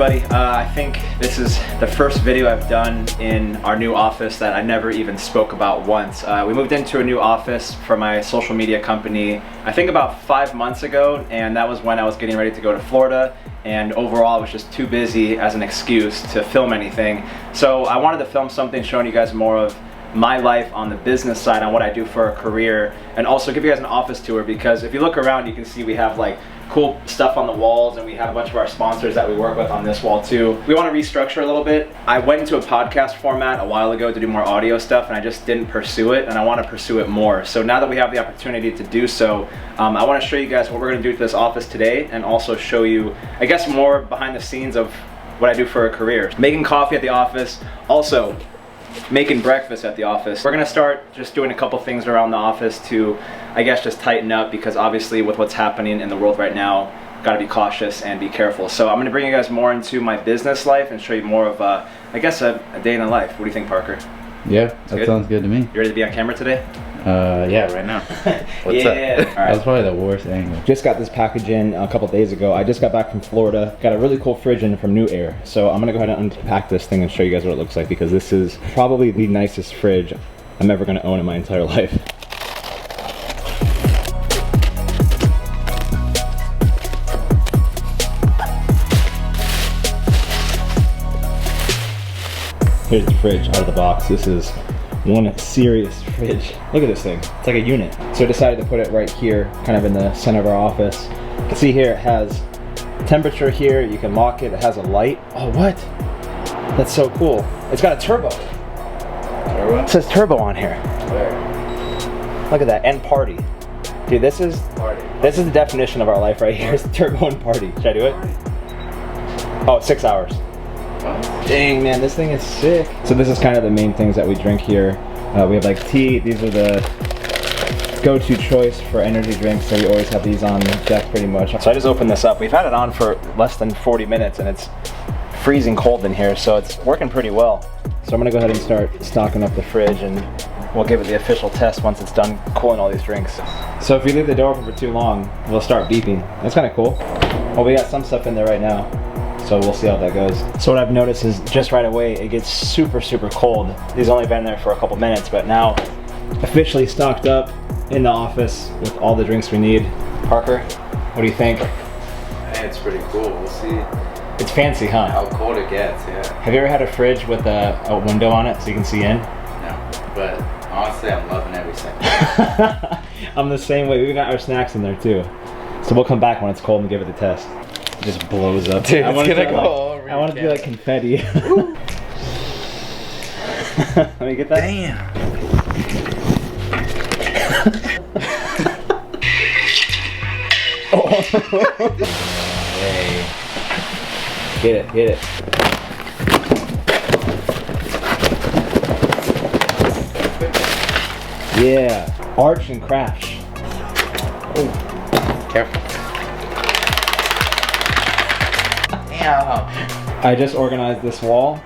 everybody. I think this is the first video I've done in our new office that I never even spoke about once. We moved into a new office for my social media company, I think about 5 months ago, and that was when I was getting ready to go to Florida, and overall I was just too busy as an excuse to film anything. So I wanted to film something showing you guys more of my life on the business side, on what I do for a career, and also give you guys an office tour, because if you look around you can see we have like cool stuff on the walls, and we have a bunch of our sponsors that we work with on this wall too. We want to restructure a little bit. I went into a podcast format a while ago to do more audio stuff, and I just didn't pursue it, and I want to pursue it more. So now that we have the opportunity to do so, I want to show you guys what we're going to do to this office today, and also show you, I guess, more behind the scenes of what I do for a career. Making coffee at the office, also making breakfast at the office. We're gonna start just doing a couple things around the office to, I guess, just tighten up, because obviously with what's happening in the world right now, gotta be cautious and be careful. So I'm gonna bring you guys more into my business life and show you more of I guess a day in the life. What do you think, Parker? Yeah, that sounds good to me. You ready to be on camera today? Yeah, right now. What's up? All right. That's probably the worst angle. Just got this package in a couple days ago. I just got back from Florida. Got a really cool fridge in from New Air. So I'm gonna go ahead and unpack this thing and show you guys what it looks like, because this is probably the nicest fridge I'm ever gonna own in my entire life. Here's the fridge out of the box. This is one serious fridge. Look at this thing, it's like a unit. So I decided to put it right here, kind of in the center of our office. You can see here it has temperature here, you can lock it, it has a light. Oh, what? That's so cool. It's got a turbo. Turbo? It says turbo on here. Where? Look at that, and party. Dude, this is the definition of our life right here, is turbo and party. Should I do it? Oh, 6 hours. Dang, man, this thing is sick. So this is kind of the main things that we drink here. We have like tea. These are the go-to choice for energy drinks, so we always have these on deck pretty much. So I just opened this up. We've had it on for less than 40 minutes, and it's freezing cold in here, so it's working pretty well. So I'm gonna go ahead and start stocking up the fridge, and we'll give it the official test once it's done cooling all these drinks. So if you leave the door open for too long, we'll start beeping. That's kind of cool. Well, we got some stuff in there right now, so we'll see how that goes. So what I've noticed is just right away, it gets super, super cold. These only been there for a couple minutes, but now officially stocked up in the office with all the drinks we need. Parker, what do you think? Hey, it's pretty cool. We'll see. It's fancy, huh? How cold it gets, yeah. Have you ever had a fridge with a window on it so you can see in? No, but honestly, I'm loving every second. I'm the same way. We've got our snacks in there too. So we'll come back when it's cold and give it the test. It just blows up. Dude, I want it to be like confetti. Let me get that. Damn. Hey. Get it. Yeah. Arch and crash. Oh. Careful. Damn. I just organized this wall.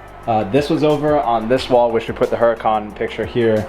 This was over on this wall, which we put the Huracan picture here.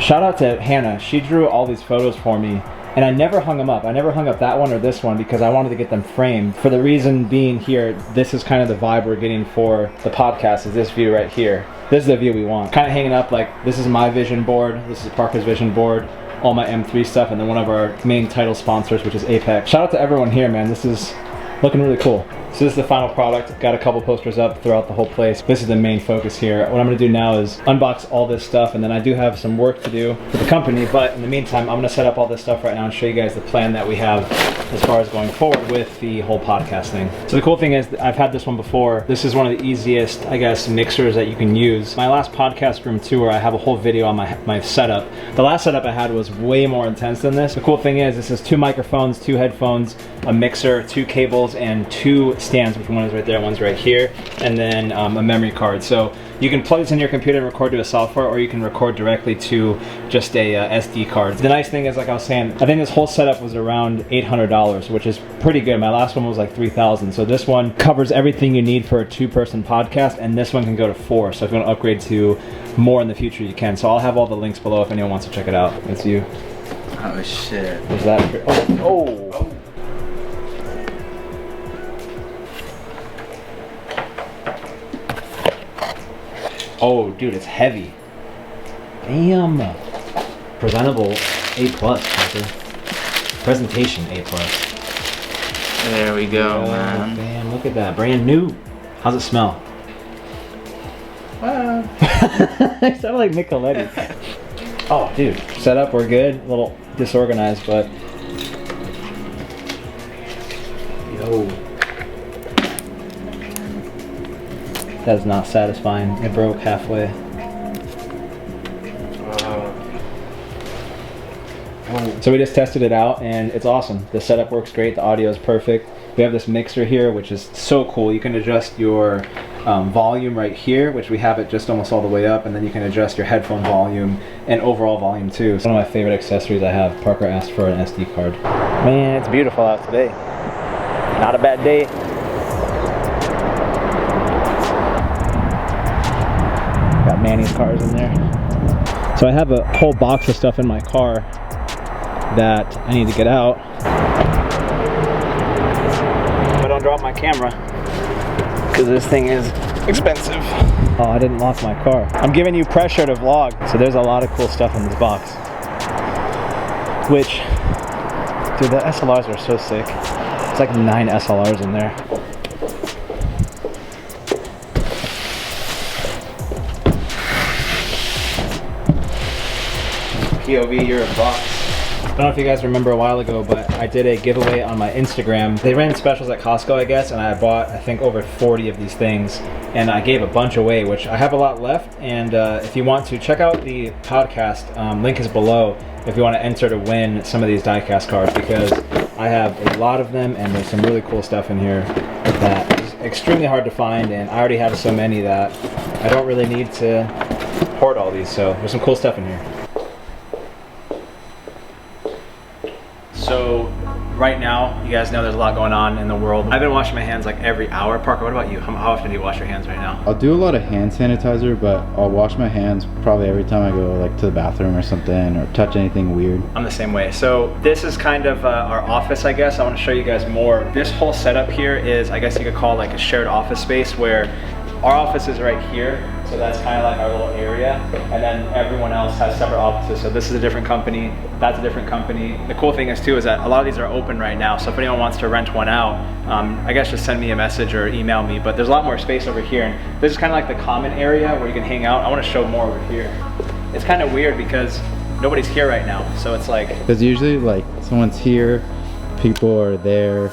Shout out to Hannah. She drew all these photos for me, and I never hung them up. I never hung up that one or this one because I wanted to get them framed. For the reason being here, this is kind of the vibe we're getting for the podcast, is this view right here. This is the view we want. Kind of hanging up like, this is my vision board, this is Parker's vision board, all my M3 stuff, and then one of our main title sponsors, which is Apex. Shout out to everyone here, man. This is looking really cool. So this is the final product. Got a couple posters up throughout the whole place. This is the main focus here. What I'm gonna do now is unbox all this stuff, and then I do have some work to do for the company, but in the meantime, I'm gonna set up all this stuff right now and show you guys the plan that we have as far as going forward with the whole podcast thing. So the cool thing is, I've had this one before. This is one of the easiest, I guess, mixers that you can use. My last podcast room tour, I have a whole video on my setup. The last setup I had was way more intense than this. The cool thing is, this is 2 microphones, 2 headphones, a mixer, 2 cables, and 2 stands, which one is right there, one's right here, and then a memory card. So you can plug this in your computer and record to a software, or you can record directly to just a SD card. The nice thing is, like I was saying, I think this whole setup was around $800, which is pretty good. My last one was like $3,000. So this one covers everything you need for a 2-person podcast, and this one can go to 4. So if you want to upgrade to more in the future, you can. So I'll have all the links below if anyone wants to check it out. That's you. Oh shit. Was that? Oh. Oh, dude, it's heavy. Damn. Presentable A+, Parker. Presentation A+. There we go, Oh, man. man, look at that. Brand new. How's it smell? It sounded like Nicoletti. Oh, dude. Setup, we're good. A little disorganized, but... Yo. That is not satisfying. It broke halfway. So we just tested it out and it's awesome. The setup works great, the audio is perfect. We have this mixer here, which is so cool. You can adjust your volume right here, which we have it just almost all the way up, and then you can adjust your headphone volume and overall volume too. It's one of my favorite accessories I have. Parker asked for an SD card. Man, it's beautiful out today. Not a bad day. Got Manny's cars in there. So I have a whole box of stuff in my car that I need to get out. But don't drop my camera, because this thing is expensive. Oh, I didn't lock my car. I'm giving you pressure to vlog. So there's a lot of cool stuff in this box. Which, dude, the SLRs are so sick. It's like 9 SLRs in there. POV, you're a boss. I don't know if you guys remember a while ago, but I did a giveaway on my Instagram. They ran specials at Costco, I guess, and I bought, I think, over 40 of these things. And I gave a bunch away, which I have a lot left. And if you want to, check out the podcast. Link is below if you want to enter to win some of these Diecast cards, because I have a lot of them, and there's some really cool stuff in here that is extremely hard to find. And I already have so many that I don't really need to hoard all these. So there's some cool stuff in here. So right now, you guys know there's a lot going on in the world. I've been washing my hands like every hour. Parker, what about you? How often do you wash your hands right now? I'll do a lot of hand sanitizer, but I'll wash my hands probably every time I go like to the bathroom or something, or touch anything weird. I'm the same way. So this is kind of our office, I guess. I want to show you guys more. This whole setup here is, I guess you could call like a shared office space, where our office is right here. So that's kind of like our little area. And then everyone else has separate offices. So this is a different company, that's a different company. The cool thing is too, is that a lot of these are open right now. So if anyone wants to rent one out, I guess just send me a message or email me. But there's a lot more space over here. And this is kind of like the common area where you can hang out. I want to show more over here. It's kind of weird because nobody's here right now. So it's like... Because usually like someone's here, people are there.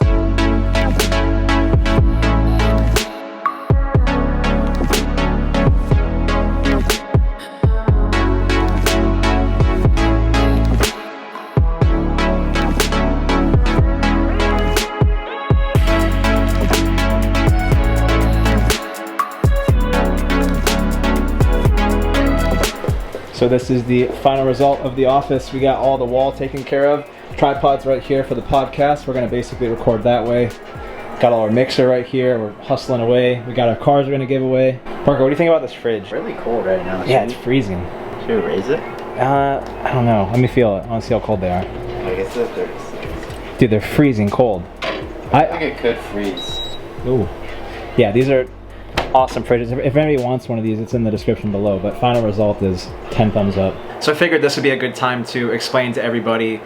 So this is the final result of the office. We got all the wall taken care of. Tripod's right here for the podcast. We're gonna basically record that way. Got all our mixer right here. We're hustling away. We got our cars we're gonna give away. Parker, what do you think about this fridge? It's really cold right now. Yeah, it's freezing. Should we raise it? I don't know. Let me feel it. I wanna see how cold they are. I guess it's 36. Dude, they're freezing cold. I think it could freeze. Ooh. Yeah, these are awesome fridges. If anybody wants one of these, it's in the description below, but final result is 10 thumbs up. So I figured this would be a good time to explain to everybody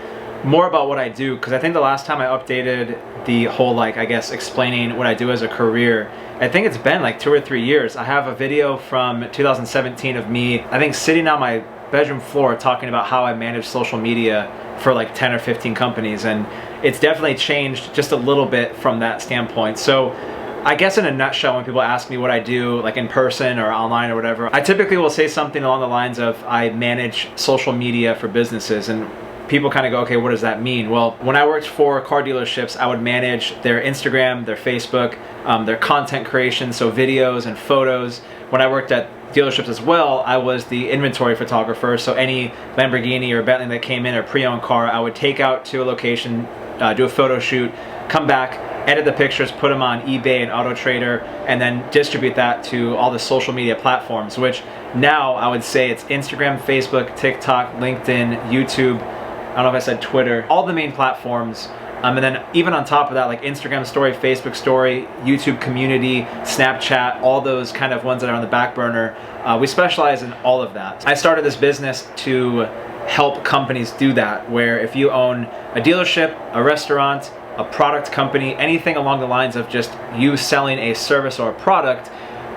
more about what I do, because I think the last time I updated the whole, like, I guess, explaining what I do as a career, I think it's been like 2 or 3 years. I have a video from 2017 of me, I think, sitting on my bedroom floor talking about how I manage social media for like 10 or 15 companies, and it's definitely changed just a little bit from that standpoint. So I guess in a nutshell, when people ask me what I do, like in person or online or whatever, I typically will say something along the lines of, I manage social media for businesses. And people kind of go, okay, what does that mean? Well, when I worked for car dealerships, I would manage their Instagram, their Facebook, their content creation, so videos and photos. When I worked at dealerships as well, I was the inventory photographer. So any Lamborghini or Bentley that came in, or pre-owned car, I would take out to a location, do a photo shoot, come back, edit the pictures, put them on eBay and AutoTrader, and then distribute that to all the social media platforms, which now I would say it's Instagram, Facebook, TikTok, LinkedIn, YouTube, I don't know if I said Twitter, all the main platforms. And then even on top of that, like Instagram story, Facebook story, YouTube community, Snapchat, all those kind of ones that are on the back burner, we specialize in all of that. I started this business to help companies do that, where if you own a dealership, a restaurant, a product company, anything along the lines of just you selling a service or a product,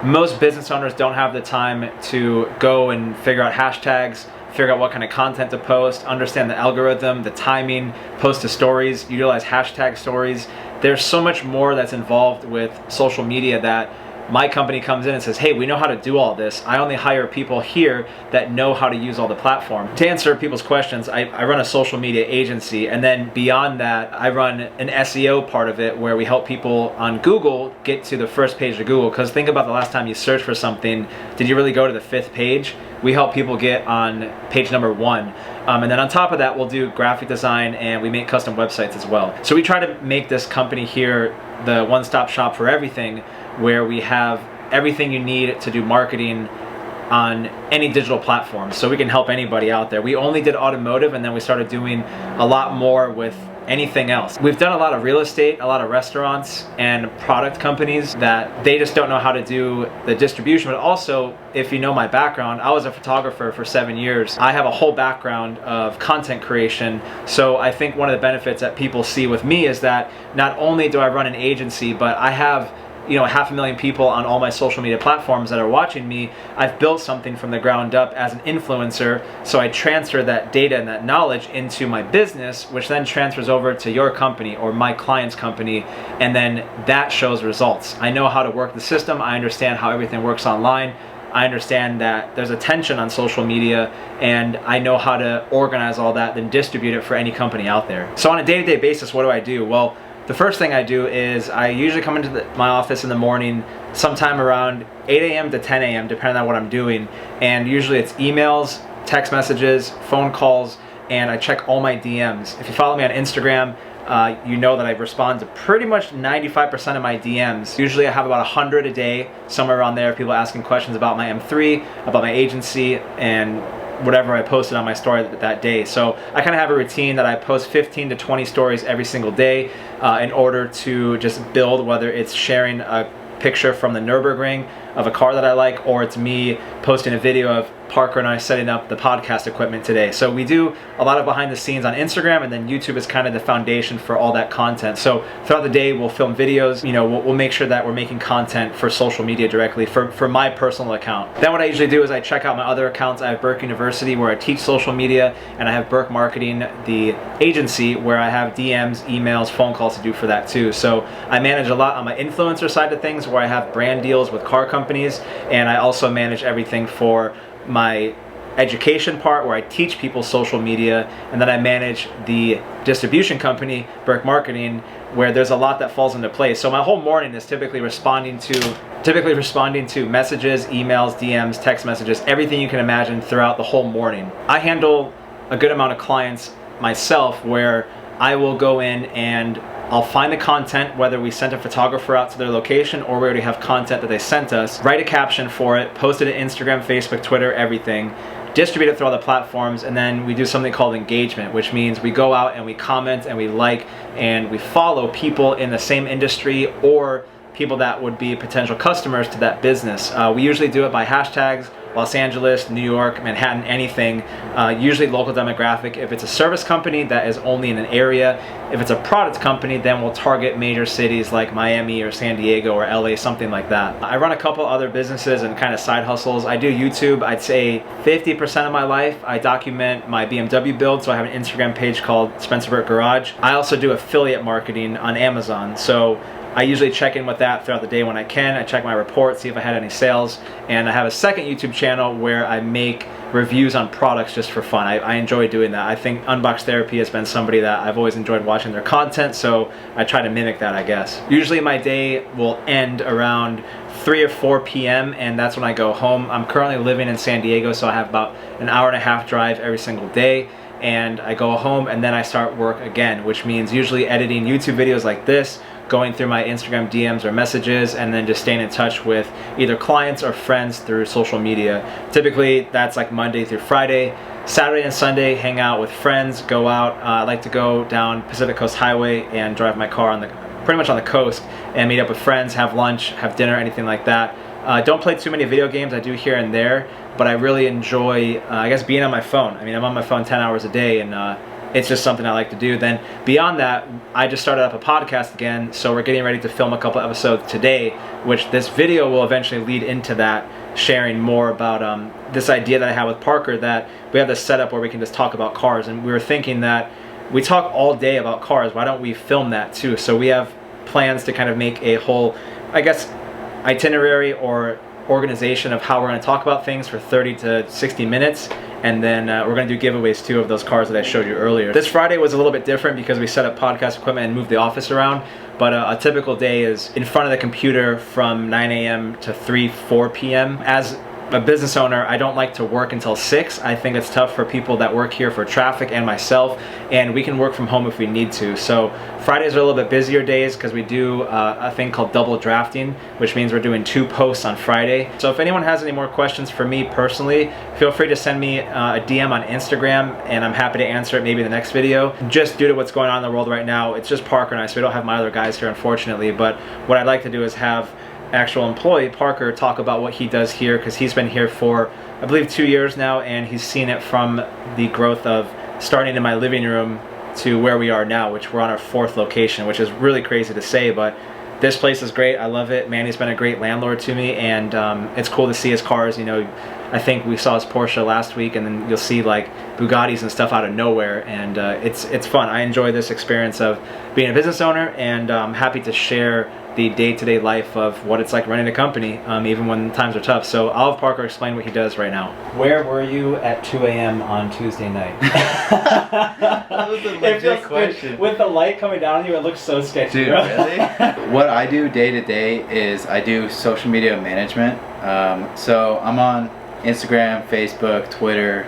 most business owners don't have the time to go and figure out hashtags, figure out what kind of content to post, understand the algorithm, the timing, post to stories, utilize hashtag stories. There's so much more that's involved with social media that my company comes in and says, hey, we know how to do all this. I only hire people here that know how to use all the platform. To answer people's questions, I run a social media agency, and then beyond that, I run an SEO part of it where we help people on Google get to the first page of Google. Because think about the last time you searched for something, did you really go to the 5th page? We help people get on page number 1. And then on top of that, we'll do graphic design and we make custom websites as well. So we try to make this company here the one-stop shop for everything, where we have everything you need to do marketing on any digital platform. So we can help anybody out there. We only did automotive, and then we started doing a lot more with anything else. We've done a lot of real estate, a lot of restaurants and product companies that they just don't know how to do the distribution. But also, if you know my background, I was a photographer for 7 years. I have a whole background of content creation. So I think one of the benefits that people see with me is that not only do I run an agency, but I have 500,000 people on all my social media platforms that are watching me. I've built something from the ground up as an influencer, so I transfer that data and that knowledge into my business, which then transfers over to your company or my client's company, and then that shows results. I know how to work the system. I understand how everything works online. I understand that there's a tension on social media, and I know how to organize all that, then distribute it for any company out there. So on a day-to-day basis, what do? Well, the first thing I do is I usually come into my office in the morning sometime around 8 a.m. to 10 a.m. depending on what I'm doing, and usually it's emails, text messages, phone calls, and I check all my DMs. If you follow me on Instagram, you know that I respond to pretty much 95% of my DMs. Usually I have about 100 a day, somewhere around there, people asking questions about my M3, about my agency, and whatever I posted on my story that day. So I kind of have a routine that I post 15 to 20 stories every single day in order to just build, whether it's sharing a picture from the Nürburgring of a car that I like, or it's me posting a video of Parker and I setting up the podcast equipment today. So we do a lot of behind the scenes on Instagram, and then YouTube is kind of the foundation for all that content. So throughout the day, we'll film videos, we'll make sure that we're making content for social media directly for my personal account. Then what I usually do is I check out my other accounts. I have Burke University, where I teach social media, and I have Burke Marketing, the agency, where I have DMs, emails, phone calls to do for that too. So I manage a lot on my influencer side of things, where I have brand deals with car companies, and I also manage everything for my education part, where I teach people social media, and then I manage the distribution company, Burke Marketing, where there's a lot that falls into place. So my whole morning is typically responding to messages, emails, DMs, text messages, everything you can imagine throughout the whole morning. I handle a good amount of clients myself, where I will go in and I'll find the content, whether we sent a photographer out to their location or we already have content that they sent us, write a caption for it, post it to Instagram, Facebook, Twitter, everything, distribute it through all the platforms, and then we do something called engagement, which means we go out and we comment and we like and we follow people in the same industry or people that would be potential customers to that business. We usually do it by hashtags, Los Angeles, New York, Manhattan, anything, usually local demographic. If it's a service company, that is only in an area. If it's a product company, then we'll target major cities like Miami or San Diego or LA, something like that. I run a couple other businesses and kind of side hustles. I do YouTube. I'd say 50% of my life I document my BMW build, so I have an Instagram page called Spencer Burke Garage. I also do affiliate marketing on Amazon, so I usually check in with that throughout the day when I can. I check my report, see if I had any sales, and I have a second YouTube channel where I make reviews on products just for fun. I enjoy doing that. I think Unbox Therapy has been somebody that I've always enjoyed watching their content, so I try to mimic that, I guess. Usually my day will end around 3 or 4 p.m. and that's when I go home. I'm currently living in San Diego, so I have about an hour-and-a-half drive every single day, and I go home and then I start work again, which means usually editing YouTube videos like this, going through my Instagram DMs or messages, and then just staying in touch with either clients or friends through social media. Typically, that's like Monday through Friday. Saturday and Sunday, hang out with friends, go out. I like to go down Pacific Coast Highway and drive my car pretty much on the coast and meet up with friends, have lunch, have dinner, anything like that. Don't play too many video games. I do here and there, but I really enjoy, I guess, being on my phone. I mean, I'm on my phone 10 hours a day, and it's just something I like to do. Then beyond that, I just started up a podcast again, so we're getting ready to film a couple episodes today, which this video will eventually lead into that, sharing more about this idea that I have with Parker, that we have this setup where we can just talk about cars. And we were thinking that we talk all day about cars, why don't we film that too? So we have plans to kind of make a whole, I guess, itinerary or organization of how we're going to talk about things for 30 to 60 minutes, and then we're going to do giveaways too of those cars that I showed you earlier. This Friday was a little bit different because we set up podcast equipment and moved the office around, but a typical day is in front of the computer from 9 a.m. to 4 p.m. As a business owner, I don't like to work until 6. I think it's tough for people that work here for traffic and myself, and we can work from home if we need to. So Fridays are a little bit busier days because we do a thing called double drafting, which means we're doing 2 posts on Friday. So if anyone has any more questions for me personally, feel free to send me a DM on Instagram, and I'm happy to answer it maybe in the next video. Just due to what's going on in the world right now, it's just Parker and I, so we don't have my other guys here, unfortunately. But what I'd like to do is have actual employee Parker talk about what he does here, because he's been here for, I believe, 2 years now, and he's seen it from the growth of starting in my living room to where we are now, which we're on our 4th location, which is really crazy to say, but this place is great. I love it. Manny's been a great landlord to me, and it's cool to see his cars. You know, I think we saw his Porsche last week, and then you'll see like Bugattis and stuff out of nowhere, and it's fun. I enjoy this experience of being a business owner, and I'm happy to share the day-to-day life of what it's like running a company, even when times are tough. So I'll have Parker explain what he does right now. Where were you at 2 a.m. on Tuesday night? That was a legit question. With the light coming down on you, it looks so sketchy. Dude, really? What I do day to day is I do social media management. So I'm on Instagram, Facebook, Twitter,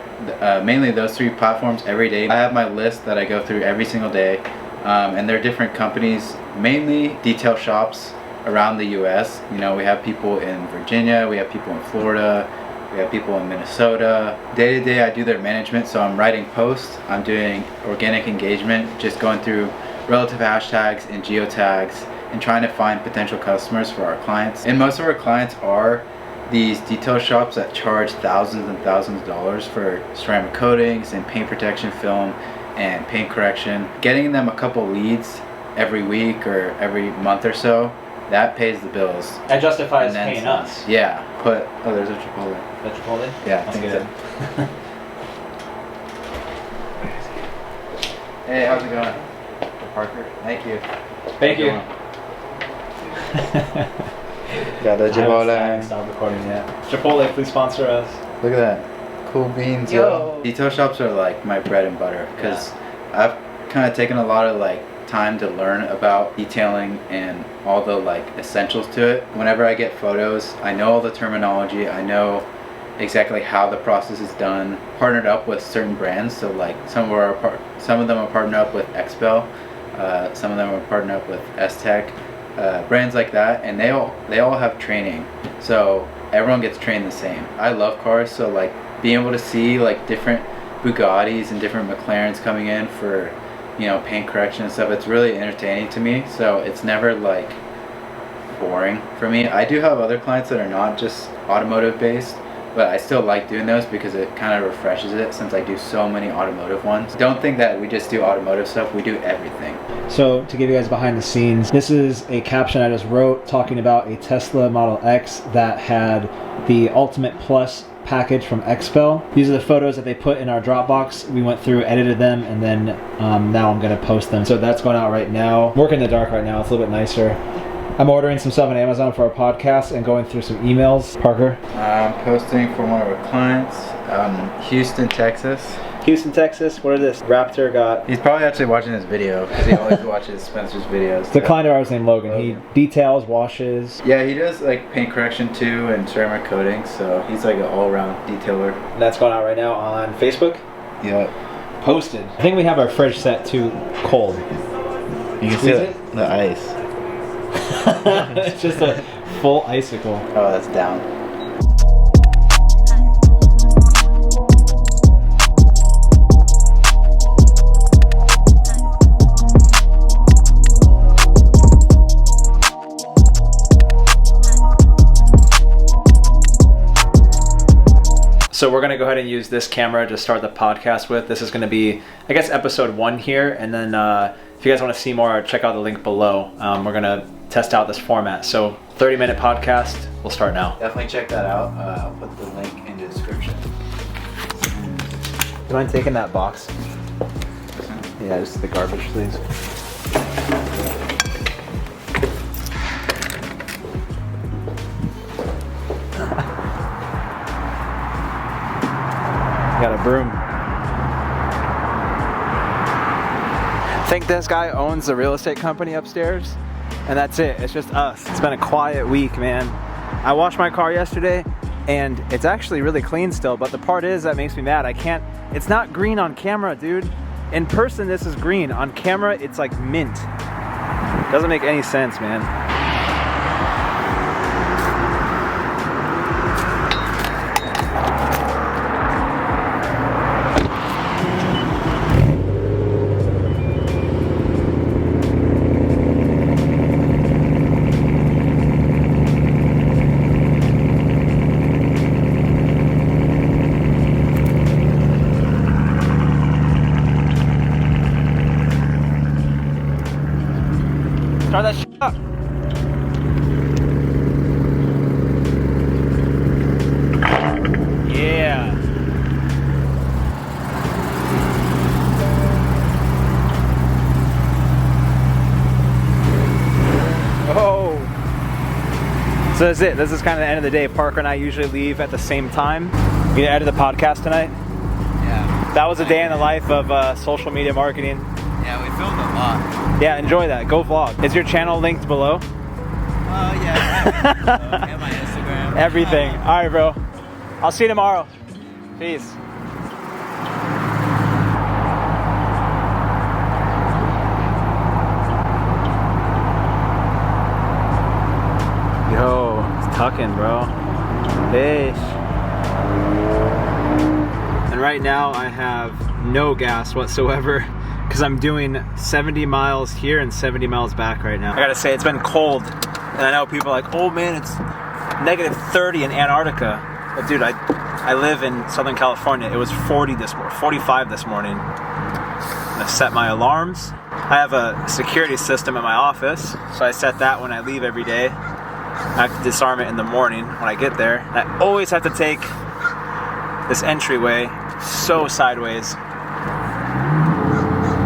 mainly those 3 platforms every day. I have my list that I go through every single day. And they're different companies, mainly detail shops around the US. You know, we have people in Virginia, we have people in Florida, we have people in Minnesota. Day to day I do their management, so I'm writing posts, I'm doing organic engagement, just going through relative hashtags and geotags and trying to find potential customers for our clients. And most of our clients are these detail shops that charge thousands and thousands of dollars for ceramic coatings and paint protection film and paint correction. Getting them a couple leads every week or every month or so, that pays the bills. That justifies paying us. Yeah. Oh, there's a Chipotle. The Chipotle? Yeah, That's I think good. so. Hey, how's it going? Parker, thank you. Thank you. Got the I Chipotle. haven't stopped recording yet. Chipotle, please sponsor us. Look at that. Cool beans, Yo. Detail shops are like my bread and butter because I've kind of taken a lot of like time to learn about detailing and all the like essentials to it. Whenever I get photos, I know all the terminology, I know exactly how the process is done. Partnered up with certain brands, so like some of them are partnered up with Expel, some of them are partnered up with S-Tech, brands like that, and they all have training, so everyone gets trained the same. I love cars, so like being able to see like different Bugattis and different McLarens coming in for, you know, paint correction and stuff, it's really entertaining to me, so it's never like boring for me. I do have other clients that are not just automotive based, but I still like doing those because it kind of refreshes it since I do so many automotive ones. Don't think that we just do automotive stuff, we do everything. So to give you guys behind the scenes, this is a caption I just wrote talking about a Tesla Model X that had the Ultimate Plus package from Expel. These are the photos that they put in our Dropbox. We went through, edited them, and then now I'm gonna post them. So that's going out right now. I'm working in the dark right now, it's a little bit nicer. I'm ordering some stuff on Amazon for our podcast and going through some emails. Parker? I'm posting for one of our clients, Houston, Texas. Houston, Texas. What is this? Raptor got... He's probably actually watching this video because he always watches Spencer's videos. It's a client of ours named Logan. He details, washes. Yeah, he does like paint correction too and ceramic coating, so he's like an all-around detailer. That's going out right now on Facebook. Yeah. Posted. I think we have our fridge set to cold. You can see the ice. It's just a full icicle. Oh, that's down. So we're gonna go ahead and use this camera to start the podcast with. This is gonna be, I guess, episode 1 here, and then if you guys want to see more, check out the link below. We're gonna test out this format. So 30-minute podcast. We'll start now. Definitely check that out. I'll put the link in the description. Do you mind taking that box? Yeah, just the garbage, please. Got a broom. I think this guy owns the real estate company upstairs, and that's it. It's just us. It's been a quiet week, man. I washed my car yesterday, and it's actually really clean still, but the part is that makes me mad. It's not green on camera, dude. In person, this is green. On camera, it's like mint. Doesn't make any sense, man. Start that shit up. Yeah. Oh. So that's it. This is kind of the end of the day. Parker and I usually leave at the same time. You gonna edit the podcast tonight? Yeah. That was a day in the life of social media marketing. Yeah, we filmed a lot. Yeah, enjoy that. Go vlog. Is your channel linked below? Yeah. And my Instagram. Everything. All right, bro. I'll see you tomorrow. Peace. Yo, it's tucking, bro. Fish. And right now I have no gas whatsoever, because I'm doing 70 miles here and 70 miles back right now. I gotta say, it's been cold, and I know people are like, oh man, it's negative 30 in Antarctica. But dude, I live in Southern California. It was 45 this morning. I set my alarms. I have a security system in my office, so I set that when I leave every day. I have to disarm it in the morning when I get there. And I always have to take this entryway so sideways.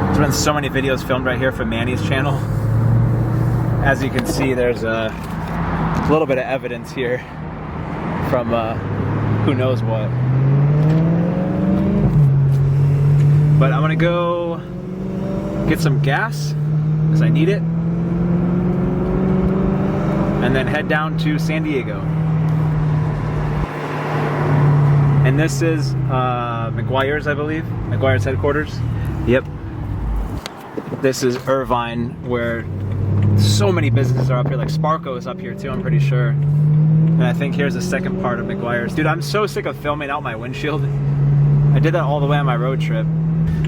There's been so many videos filmed right here for Manny's channel. As you can see, there's a little bit of evidence here from who knows what. But I'm gonna go get some gas, because I need it, and then head down to San Diego. And this is McGuire's, I believe. McGuire's headquarters. Yep. This is Irvine, where so many businesses are up here. Like Sparko is up here too, I'm pretty sure. And I think here's the second part of McGuire's. Dude, I'm so sick of filming out my windshield. I did that all the way on my road trip.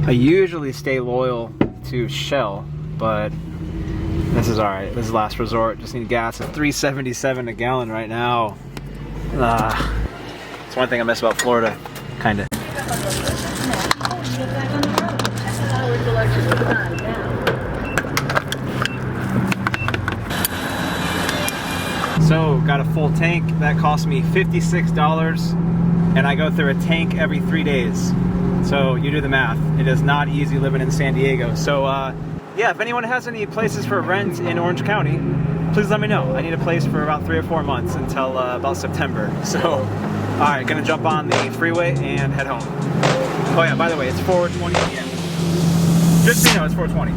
I usually stay loyal to Shell, but this is alright. This is last resort. Just need gas at $3.77 a gallon right now. It's one thing I miss about Florida, kinda. So, got a full tank. That cost me $56, and I go through a tank every 3 days. So, you do the math. It is not easy living in San Diego. So, yeah, if anyone has any places for rent in Orange County, please let me know. I need a place for about 3 or 4 months until about September. So, alright, gonna jump on the freeway and head home. Oh yeah, by the way, it's 4:20 p.m. Just so you know, it's 4:20.